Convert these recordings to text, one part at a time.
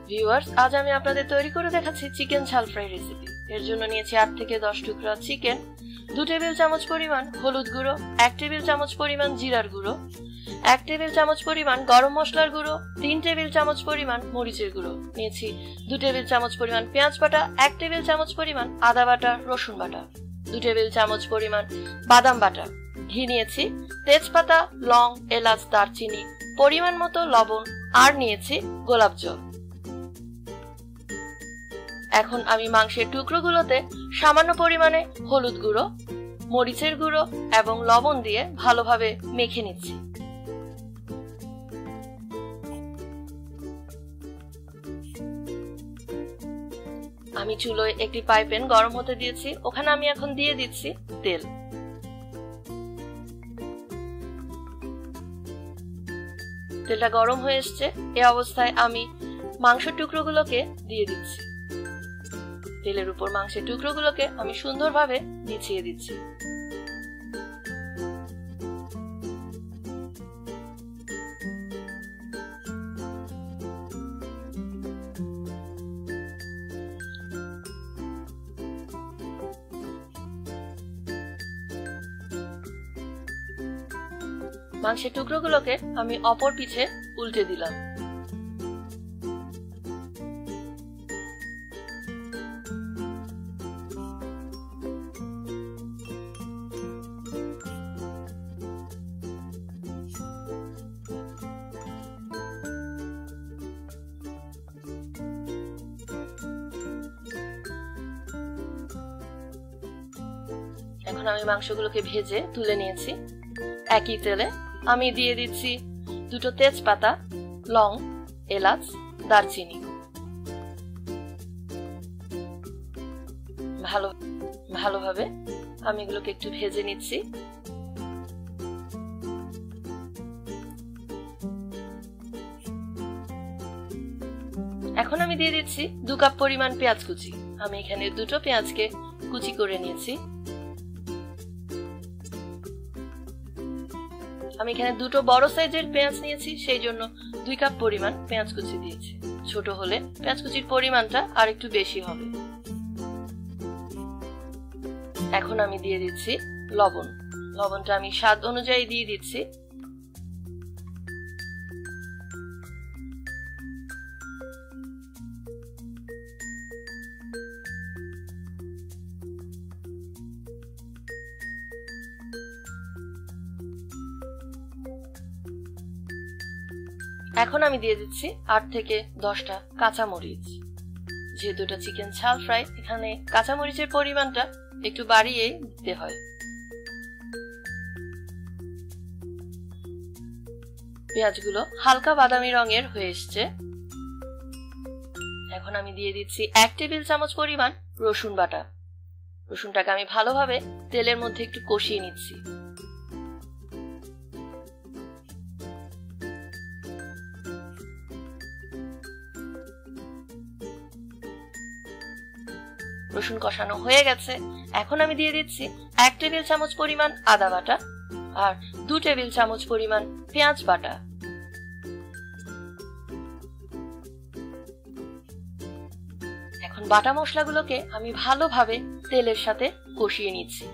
Viewers, আজ আমি আপনাদের তৈরি করে দেখাচ্ছি চিকেন ঝাল ফ্রাই রেসিপি। এর জন্য নিয়েছি 8 থেকে 10 টুকরা চিকেন, 2 টেবিল চামচ পরিমাণ হলুদ গুঁড়ো, 1 টেবিল চামচ পরিমাণ জিরার গুঁড়ো, 1 টেবিল চামচ পরিমাণ গরম মশলার গুঁড়ো, 3 টেবিল চামচ পরিমাণ মরিচের গুঁড়ো। নিয়েছি 2 টেবিল চামচ পরিমাণ পেঁয়াজ বাটা, 1 টেবিল চামচ পরিমাণ আদা বাটা, রসুন বাটা, 2 টেবিল চামচ পরিমাণ বাদাম বাটা, ঘি নিয়েছি, তেজপাতা, লং, এলাচ, দারচিনি, পরিমাণ মতো লবণ, আর নিয়েছি গোলাপ জল। এখন আমি মাংসের টুকরোগুলোতে সামান্য পরিমাণে হলুদ গুঁড়ো, মরিচের গুঁড়ো এবং লবণ দিয়ে ভালোভাবে মেখে নিচ্ছি। আমি চুলোয় একটি ফ্রাই প্যান গরম হতে দিয়েছি, ওখানে আমি এখন দিয়ে দিচ্ছি তেল। তেলটা গরম হয়ে এসছে, এই অবস্থায় আমি মাংসের টুকরোগুলোকে দিয়ে দিচ্ছি। তেলের উপর মাংসের টুকরোগুলোকে আমি সুন্দরভাবে বিছিয়ে দিচ্ছি। মাংসের টুকরোগুলোকে আমি অপর পিঠে উল্টে দিলাম। এখন আমি মাংসগুলোকে ভেজে তুলে নিয়েছি। একই তেলে আমি দিয়ে দিচ্ছি 2টো তেজপাতা, লং, এলাচ, দারচিনি। ভালোভাবে আমি এগুলোকে একটু ভেজে নিচ্ছি। এখন আমি দিয়ে দিচ্ছি 2 কাপ পরিমাণ পেঁয়াজ কুচি। আমি এখানে 2টো পেঁয়াজকে কুচি করে নিয়েছি। আমি এখানে 2টো বড় সাইজের পেঁয়াজ নিয়েছি, সেই জন্য 2 কাপ পরিমাণ পেঁয়াজ কুচি দিয়েছি। ছোট হলে পেঁয়াজ কুচির পরিমাণটা আর একটু বেশি হবে। এখন আমি দিয়ে দিচ্ছি লবণ। লবণটা আমি স্বাদ অনুযায়ী দিয়ে দিচ্ছি। এখন আমি দিয়ে দিচ্ছি 8 থেকে 10টা কাঁচামরিচ। যেহেতু এটা চিকেন ঝাল ফ্রাই, এখানে কাঁচামরিচের পরিমাণটা একটু বাড়িয়েই দিতে হয়। পেঁয়াজগুলো হালকা বাদামি রঙের হয়ে এসছে। এখন আমি দিয়ে দিচ্ছি 1 টেবিল চামচ পরিমাণ রসুন বাটা। রসুনটাকে আমি ভালোভাবে তেলের মধ্যে একটু কষিয়ে নিচ্ছি। রসুন কষানো হয়ে গেছে। এখন আমি দিয়ে দিচ্ছি 1 টেবিল চামচ পরিমাণ আদা বাটা আর 2 টেবিল চামচ পরিমাণ পেঁয়াজ বাটা। এখন বাটা মশলাগুলোকে আমি ভালোভাবে তেলের সাথে কষিয়ে নিচ্ছি।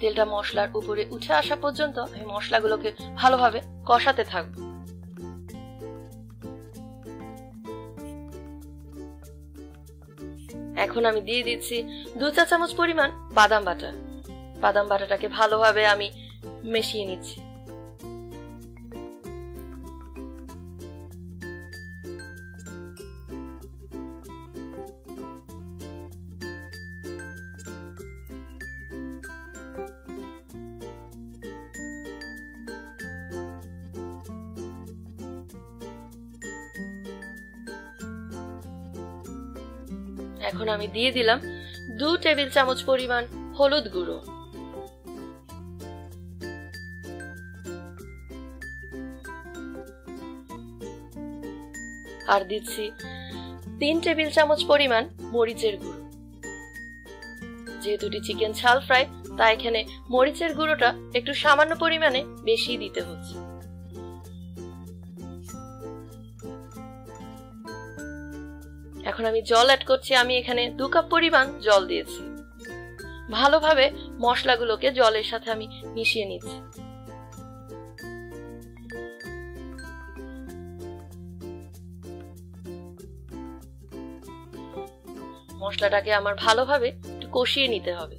তেলটা মশলার উপরে উঠে আসা পর্যন্ত আমি মশলাগুলোকে ভালোভাবে কষাতে থাকব। এখন আমি দিয়ে দিচ্ছি 2 চা চামচ পরিমাণ বাদাম বাটা। বাদাম বাটাটাকে ভালোভাবে আমি মিশিয়ে নিচ্ছি। এখন আমি দিয়ে দিলাম 2 টেবিল চামচ পরিমাণ হলুদ গুঁড়ো। আর দিচ্ছি 3 টেবিল চামচ পরিমাণ মরিচের গুঁড়ো। যেহেতু এটি চিকেন ঝাল ফ্রাই, তাই এখানে মরিচের গুঁড়োটা একটু সামান্য পরিমাণে বেশি দিতে হচ্ছে। এখন আমি জল অ্যাড করছি। আমি এখানে 2 কাপ পরিমাণ জল দিয়েছি। ভালোভাবে মশলাগুলোকে জলের সাথে আমি মিশিয়ে নিচ্ছি। মশলাটাকে আমার ভালোভাবে একটু কষিয়ে নিতে হবে।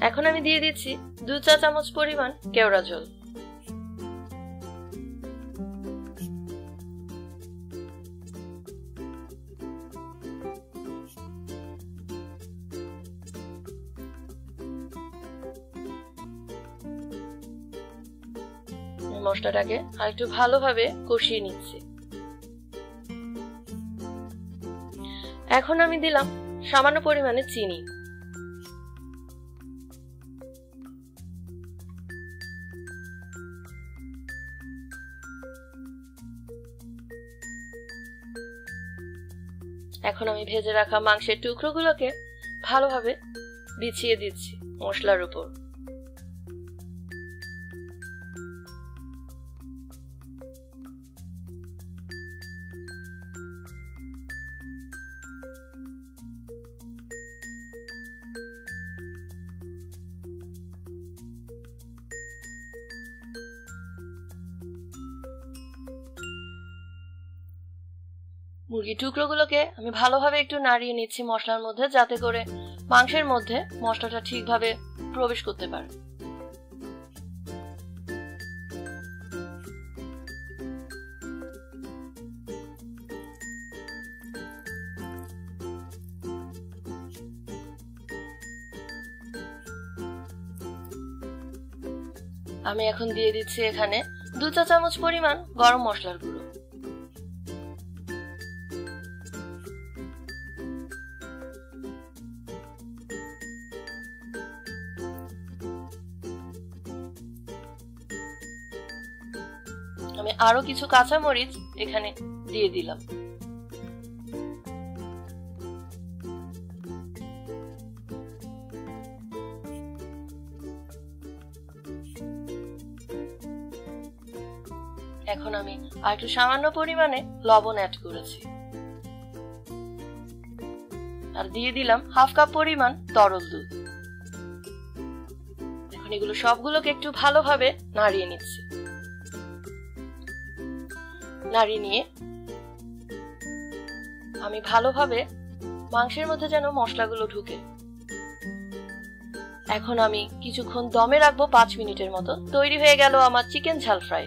এখন আমি দিয়ে দিচ্ছি 2 চা চামচ পরিমাণ কেওড়া জল। মশলাটাকে আরেকটু ভালোভাবে কষিয়ে নিচ্ছি। এখন আমি দিলাম সামান্য পরিমাণে চিনি। এখন আমি ভেজে রাখা মাংসের টুকরোগুলোকে ভালোভাবে বিছিয়ে দিচ্ছি মশলার উপর। মুরগির টুকরোগুলোকে আমি ভালোভাবে একটু নাড়িয়ে নিচ্ছি মশলার মধ্যে, যাতে করে মাংসের মধ্যে মশলাটা ঠিকভাবে প্রবেশ করতে পারে। আমি এখন দিয়ে দিচ্ছি এখানে 2 চা চামচ পরিমাণ গরম মশলার গুঁড়ো। আমি আরো কিছু কাঁচা মরিচ এখানে দিয়ে দিলাম। এখন আমি আরেকটু সামান্য পরিমাণে লবণ অ্যাড করেছি আর দিয়ে দিলাম 1/2 কাপ পরিমাণ তরল দুধ। এখন এগুলো সবগুলোকে একটু ভালোভাবে নাড়িয়ে নিচ্ছি। নাড়িয়ে নিয়ে আমি ভালোভাবে মাংসের মধ্যে যেন মশলাগুলো ঢুকে। এখন আমি কিছুক্ষণ দমে রাখবো 5 মিনিটের মতো। তৈরি হয়ে গেল আমার চিকেন ঝাল ফ্রাই।